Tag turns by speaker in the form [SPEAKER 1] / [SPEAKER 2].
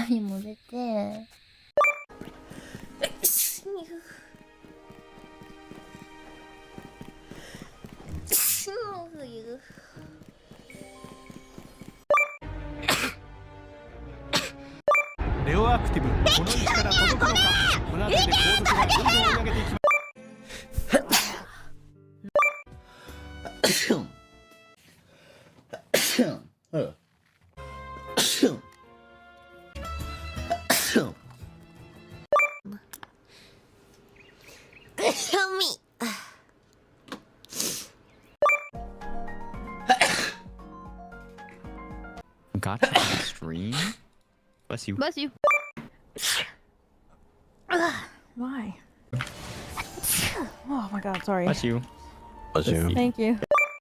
[SPEAKER 1] みも出て
[SPEAKER 2] レオアクティブ、この位置から届くのか。この辺りで後続がどんどん追い上げていきます。
[SPEAKER 3] Gotcha stream? Bless you.
[SPEAKER 4] Bless you.
[SPEAKER 5] Why? Oh my god, sorry.
[SPEAKER 3] Bless you.
[SPEAKER 5] Thank you.